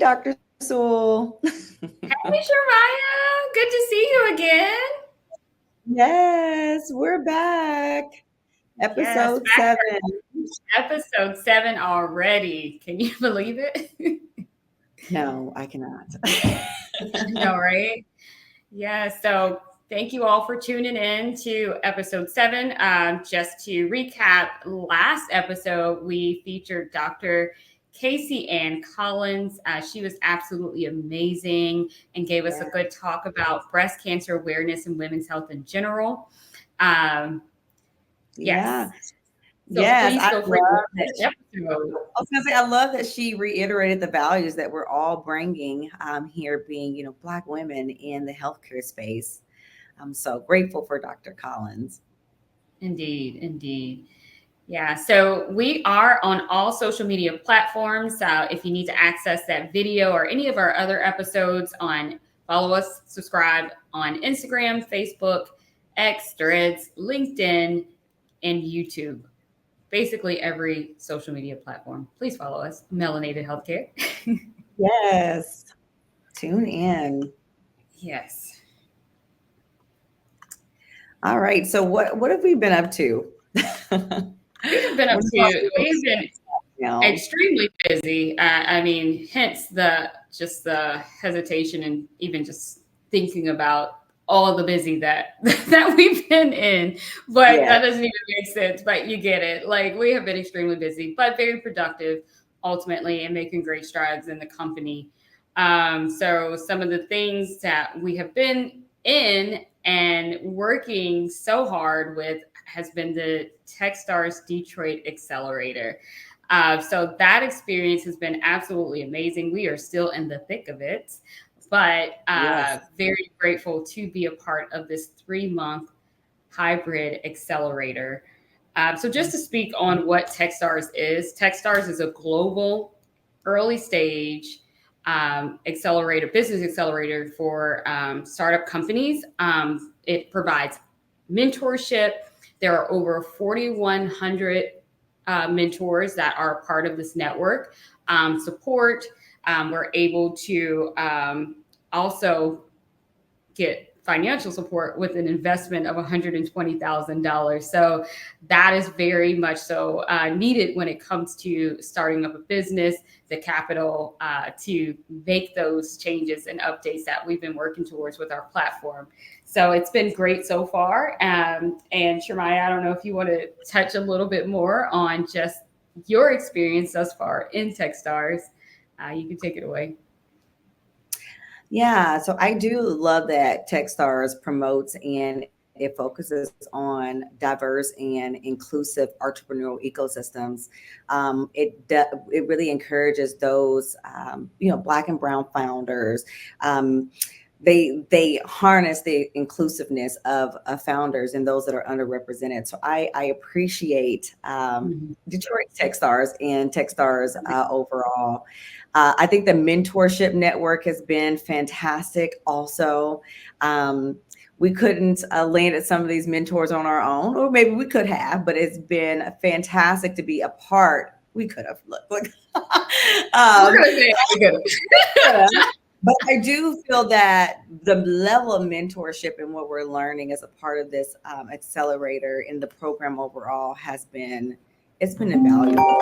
Dr. Sewell. Hey, Sharmaya. Good to see you again. Yes, we're back. Yes, Episode back 7. for episode 7 already. Can you believe it? No, I cannot. No, right? Yeah, so thank you all for tuning in to episode 7. Just to recap, last episode we featured Dr. Casey Ann Collins. She was absolutely amazing and gave us a good talk about breast cancer awareness and women's health in general. Um, Yeah. yes. So Yes, please I feel free to love listen that. to the episode. I was gonna say, I love that she reiterated the values that we're all bringing here, being Black women in the healthcare space. I'm so grateful for Dr. Collins. Indeed, indeed. Yeah, so we are on all social media platforms. If you need to access that video or any of our other episodes, follow us, subscribe on Instagram, Facebook, X, Threads, LinkedIn, and YouTube. Basically every social media platform. Please follow us, Melanated Healthcare. Yes, tune in. Yes. All right. So what have we been up to? We've been up What about to, you we've been now? extremely busy. I mean, hence the hesitation and even just thinking about all the busy that that we've been in. But Yeah. that doesn't even make sense. But you get it. Like we have been extremely busy, but very productive ultimately, and making great strides in the company. So some of the things that we have been in and working so hard with has been the Techstars Detroit Accelerator. So that experience has been absolutely amazing. We are still in the thick of it, but Yes. very grateful to be a part of this 3-month hybrid accelerator. So just to speak on what Techstars is a global early stage business accelerator for startup companies. It provides mentorship. There are over 4,100 mentors that are part of this network. Support. We're able to also get financial support with an investment of $120,000. So that is very much so needed when it comes to starting up a business, the capital to make those changes and updates that we've been working towards with our platform. So it's been great so far. And Sharmaya, I don't know if you want to touch a little bit more on just your experience thus far in Techstars. You can take it away. Yeah, so I do love that Techstars promotes and it focuses on diverse and inclusive entrepreneurial ecosystems. It really encourages those Black and Brown founders. They harness the inclusiveness of founders and those that are underrepresented. So I appreciate Detroit Techstars and Techstars overall. I think the mentorship network has been fantastic also. We couldn't land at some of these mentors on our own, or maybe we could have, but it's been fantastic to be a part. We could have, look. We're going to say we could have. But I do feel that the level of mentorship and what we're learning as a part of this accelerator in the program overall it's been invaluable.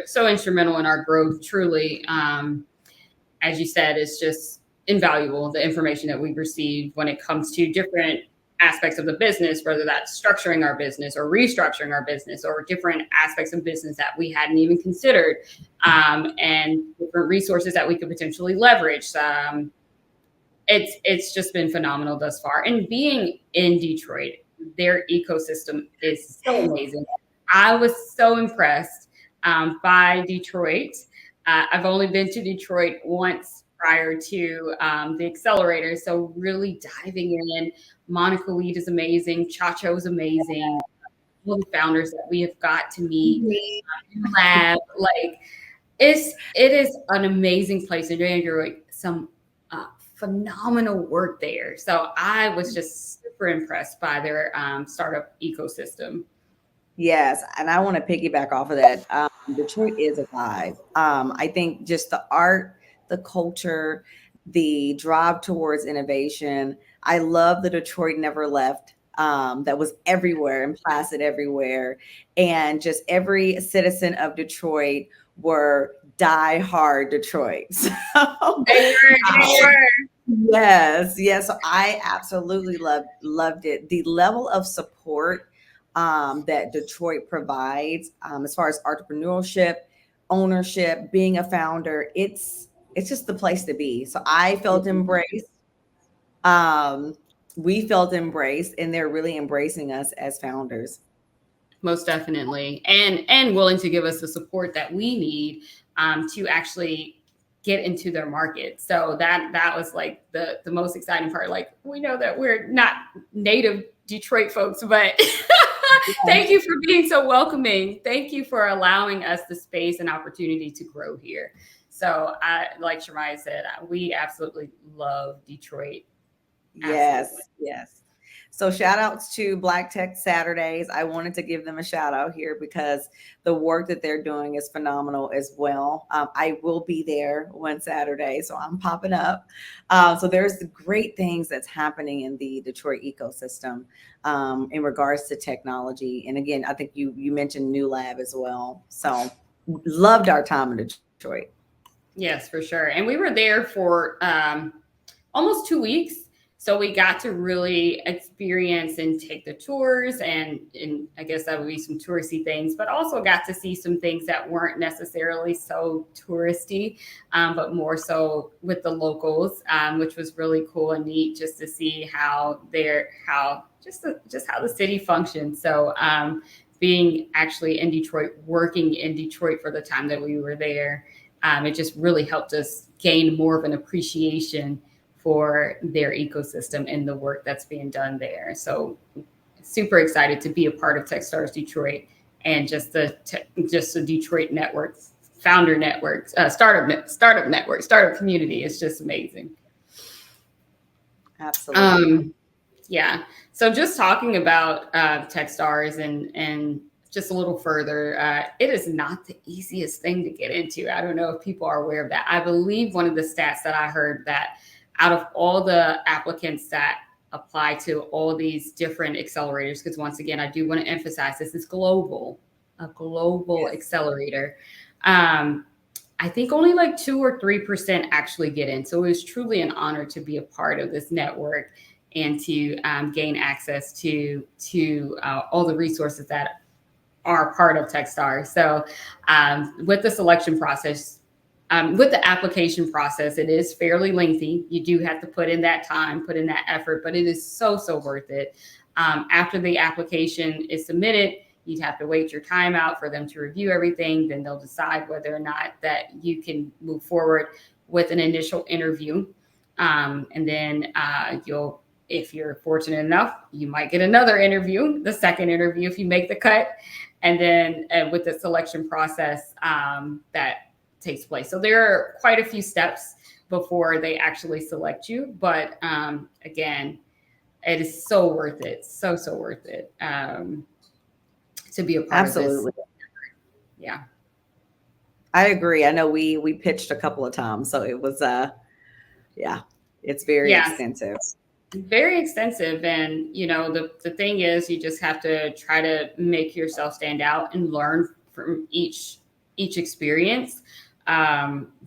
So instrumental in our growth, truly. As you said, it's just invaluable, the information that we've received when it comes to different aspects of the business, whether that's structuring our business or restructuring our business or different aspects of business that we hadn't even considered, and different resources that we could potentially leverage. It's just been phenomenal thus far. And being in Detroit, their ecosystem is so amazing. I was so impressed by Detroit. I've only been to Detroit once prior to the accelerator. So really diving in, Monica Weed is amazing. Chacho is amazing. All the founders that we have got to meet in the lab, like it is an amazing place, and you're doing some phenomenal work there. So I was just super impressed by their startup ecosystem. Yes, and I want to piggyback off of that. Detroit is a vibe. I think just the art, the culture, the drive towards innovation. I love the Detroit never left. That was everywhere and placid everywhere, and just every citizen of Detroit were die hard Detroit. So, They were, they were. yes, yes. So I absolutely loved it. The level of support that Detroit provides, as far as entrepreneurship, ownership, being a founder, it's just the place to be. So I felt embraced. Um, we felt embraced, and they're really embracing us as founders. Most definitely, and willing to give us the support that we need to actually get into their market. So that was like the most exciting part. Like, we know that we're not native Detroit folks, but thank you for being so welcoming. Thank you for allowing us the space and opportunity to grow here. So I, like Shamaya said, we absolutely love Detroit. Yes, Absolutely. yes. So shout outs to Black Tech Saturdays. I wanted to give them a shout out here because the work that they're doing is phenomenal as well. I will be there one Saturday, so I'm popping up. So there's the great things that's happening in the Detroit ecosystem in regards to technology. And again, I think you mentioned New Lab as well. So loved our time in Detroit. Yes, for sure. And we were there for almost 2 weeks. So we got to really experience and take the tours, and I guess that would be some touristy things, but also got to see some things that weren't necessarily so touristy, but more so with the locals, which was really cool and neat just to see how just how the city functions. So being actually in Detroit, working in Detroit for the time that we were there, it just really helped us gain more of an appreciation for their ecosystem and the work that's being done there. So super excited to be a part of Techstars Detroit and just the Detroit network, founder network, startup network, startup community. It's just amazing. Absolutely. Yeah. So just talking about Techstars and just a little further, it is not the easiest thing to get into. I don't know if people are aware of that. I believe one of the stats that I heard that out of all the applicants that apply to all these different accelerators, because once again, I do want to emphasize this is global, a global Yes. accelerator. I think only like 2 or 3% actually get in. So it was truly an honor to be a part of this network and to gain access to all the resources that are part of Techstars. So with the selection process, with the application process, it is fairly lengthy. You do have to put in that time, put in that effort, but it is so worth it. After the application is submitted, you'd have to wait your time out for them to review everything. Then they'll decide whether or not that you can move forward with an initial interview. And then you'll, if you're fortunate enough, you might get another interview, the second interview if you make the cut. And then with the selection process that takes place. So there are quite a few steps before they actually select you. But again, it is so worth it. So worth it to be a part of this. Absolutely. Yeah. I agree. I know we pitched a couple of times, so it was yeah, it's very Yeah. extensive. Very extensive. And the thing is, you just have to try to make yourself stand out and learn from each experience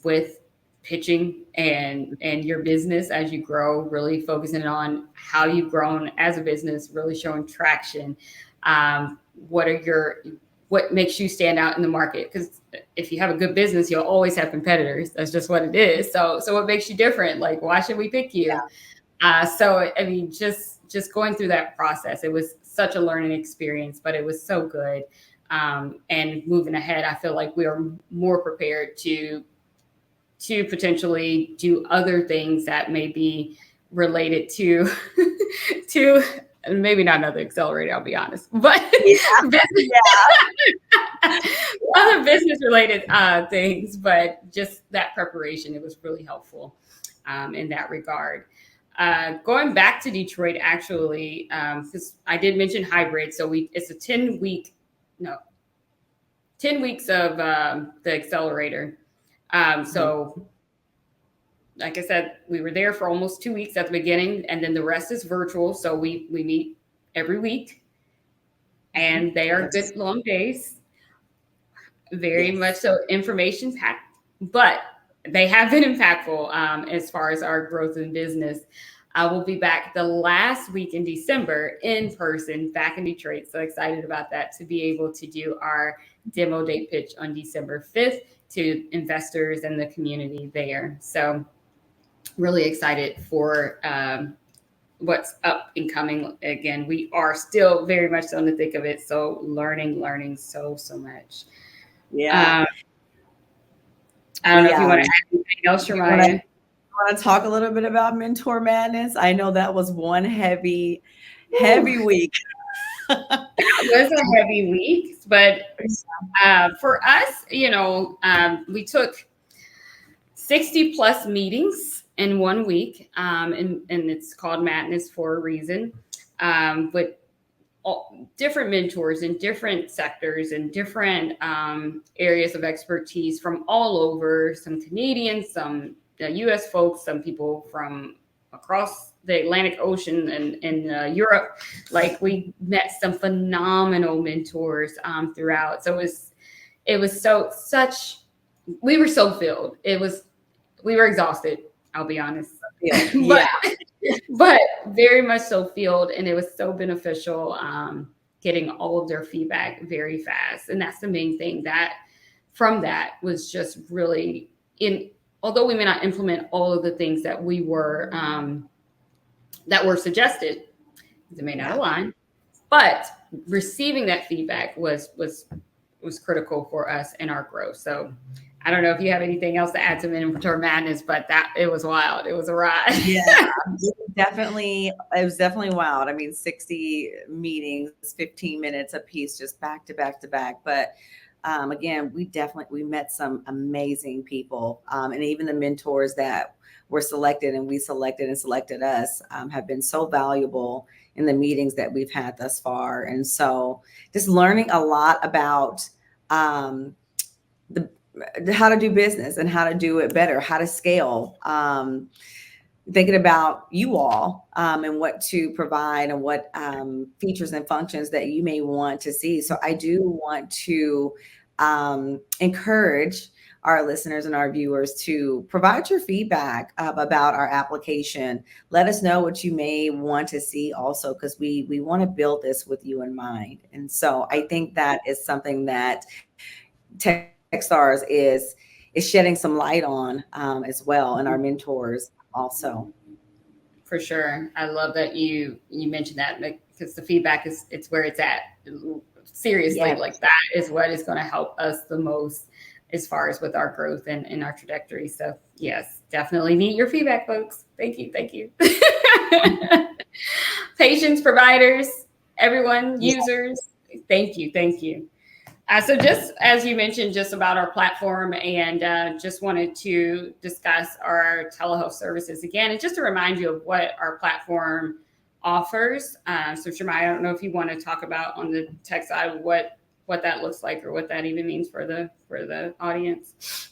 with pitching and your business as you grow, really focusing on how you've grown as a business, really showing traction. What makes you stand out in the market? Because if you have a good business, you'll always have competitors. That's just what it is. So what makes you different? Like, why should we pick you? So I mean, just going through that process, it was such a learning experience, but it was so good. And moving ahead, I feel like we are more prepared to potentially do other things that may be related to to maybe not another accelerator, I'll be honest, but other business related things, but just that preparation, it was really helpful in that regard. Going back to Detroit, actually, because I did mention hybrid, so it's a 10-week no, 10 weeks of the accelerator. So like I said, we were there for almost 2 weeks at the beginning, and then the rest is virtual. So we meet every week, and they are good long days. Very much so, information packed, but they have been impactful as far as our growth in business. I will be back the last week in December in person back in Detroit. So excited about that, to be able to do our demo day pitch on December 5th to investors and the community there. So really excited for what's up and coming. Again, we are still very much on the thick of it. So learning so much. Yeah. I don't know if you want to add anything else, Shermaya. Want to talk a little bit about Mentor Madness? I know that was one heavy week. It was a heavy week, but for us, we took 60 plus meetings in 1 week, and it's called Madness for a reason, with different mentors in different sectors and different areas of expertise from all over, some Canadians, some US folks, some people from across the Atlantic Ocean and Europe. Like, we met some phenomenal mentors throughout. So it was we were so filled. We were exhausted, I'll be honest. Yeah. but very much so filled, and it was so beneficial getting all of their feedback very fast. And that's the main thing that from that was just really although we may not implement all of the things that were suggested, they may not align, but receiving that feedback was critical for us in our growth. So I don't know if you have anything else to add to Mentor Madness, but it was wild. It was a ride. Yeah, it was definitely wild. I mean, 60 meetings, 15 minutes a piece, just back to back to back. But again, we met some amazing people, and even the mentors that were selected and we selected and selected us have been so valuable in the meetings that we've had thus far. And so just learning a lot about how to do business and how to do it better, how to scale, thinking about you all and what to provide and what features and functions that you may want to see. So I do want to encourage our listeners and our viewers to provide your feedback about our application. Let us know what you may want to see also, because we want to build this with you in mind. And so I think that is something that Techstars is shedding some light on as well, and our mentors also. For sure. I love that you mentioned that, because the feedback it's where it's at. Seriously, like that is what is going to help us the most as far as with our growth and our trajectory. So yes, definitely need your feedback, folks. Thank you. Patients, providers, everyone, users, thank you. So just as you mentioned, just about our platform, and just wanted to discuss our telehealth services again, and just to remind you of what our platform offers. So Shermaya, I don't know if you want to talk about on the tech side what that looks like, or what that even means for the audience.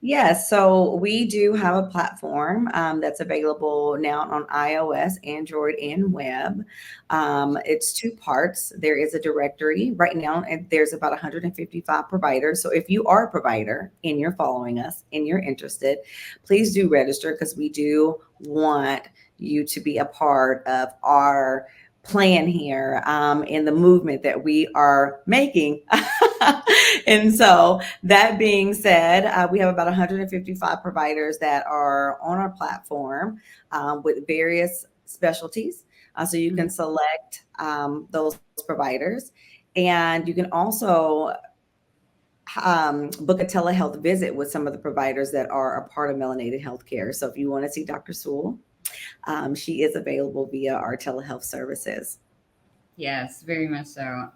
Yes, so we do have a platform that's available now on iOS, Android, and web. It's two parts. There is a directory right now, and there's about 155 providers. So if you are a provider and you're following us and you're interested, please do register, because we do want you to be a part of our plan here in the movement that we are making. And so that being said, we have about 155 providers that are on our platform with various specialties. So you can select those providers, and you can also book a telehealth visit with some of the providers that are a part of Melanated Healthcare. So if you want to see Dr. Sewell, she is available via our telehealth services. Yes, very much so.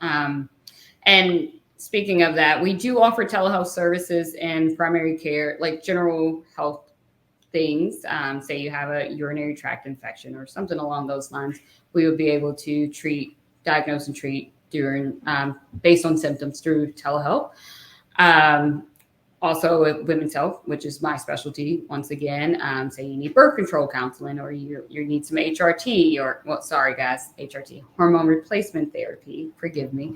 And speaking of that, we do offer telehealth services in primary care, like general health things. Say you have a urinary tract infection or something along those lines, we would be able to diagnose and treat during based on symptoms through telehealth. Also with women's health, which is my specialty, once again, say you need birth control counseling, or you need some HRT, or, well, sorry guys, HRT, hormone replacement therapy, forgive me,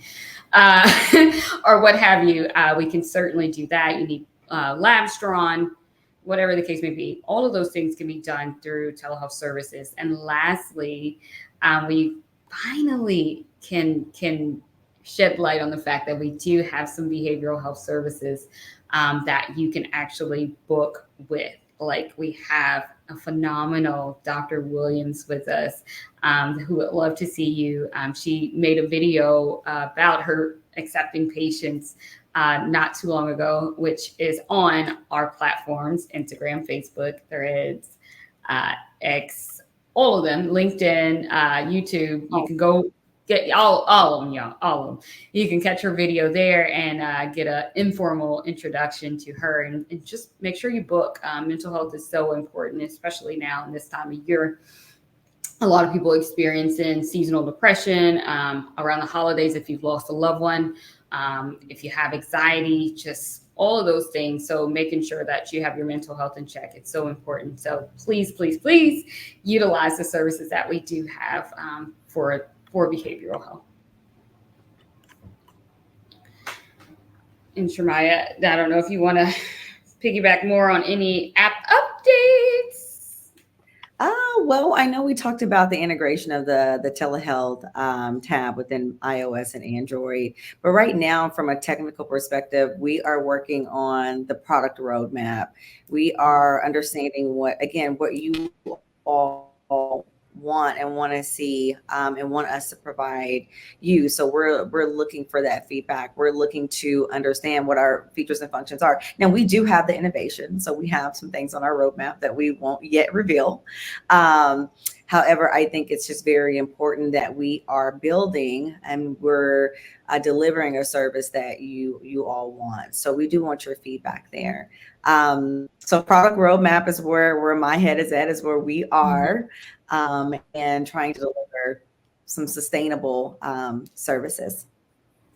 or what have you, we can certainly do that. You need labs drawn, whatever the case may be. All of those things can be done through telehealth services. And lastly, we finally can shed light on the fact that we do have some behavioral health services that you can actually book with. Like, we have a phenomenal Dr. Williams with us, who would love to see you. She made a video about her accepting patients not too long ago, which is on our platforms, Instagram, Facebook, Threads, X, all of them, LinkedIn, YouTube. You can go get all of them, y'all, all of them. You can catch her video there and get an informal introduction to her, and just make sure you book. Mental health is so important, especially now in this time of year. A lot of people experiencing seasonal depression around the holidays, if you've lost a loved one, if you have anxiety, just all of those things. So making sure that you have your mental health in check, it's so important. So please, please, please utilize the services that we do have for behavioral health. And Shermaya, I don't know if you want to piggyback more on any app updates. Well, I know we talked about the integration of the telehealth tab within iOS and Android, but right now, from a technical perspective, we are working on the product roadmap. We are understanding what you all want to see and want us to provide you. So we're looking for that feedback. We're looking to understand what our features and functions are. Now, we do have the innovation, so we have some things on our roadmap that we won't yet reveal. However, I think it's just very important that we are building and we're delivering a service that you all want. So we do want your feedback there. So product roadmap is where my head is at, is where we are. And trying to deliver some sustainable services.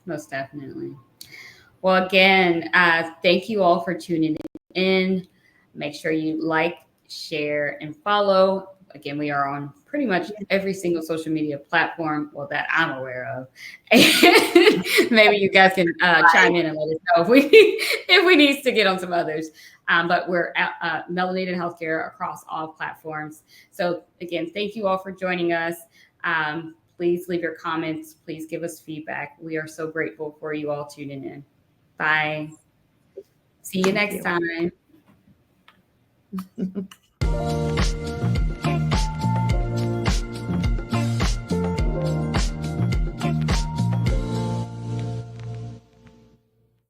Most definitely. Well, again, thank you all for tuning in. Make sure you like, share, and follow. Again, we are on pretty much every single social media platform, well, that I'm aware of. And maybe you guys can chime in and let us know if we need to get on some others. But we're at Melanated Healthcare across all platforms. So again, thank you all for joining us. Please leave your comments. Please give us feedback. We are so grateful for you all tuning in. Bye. See you next time.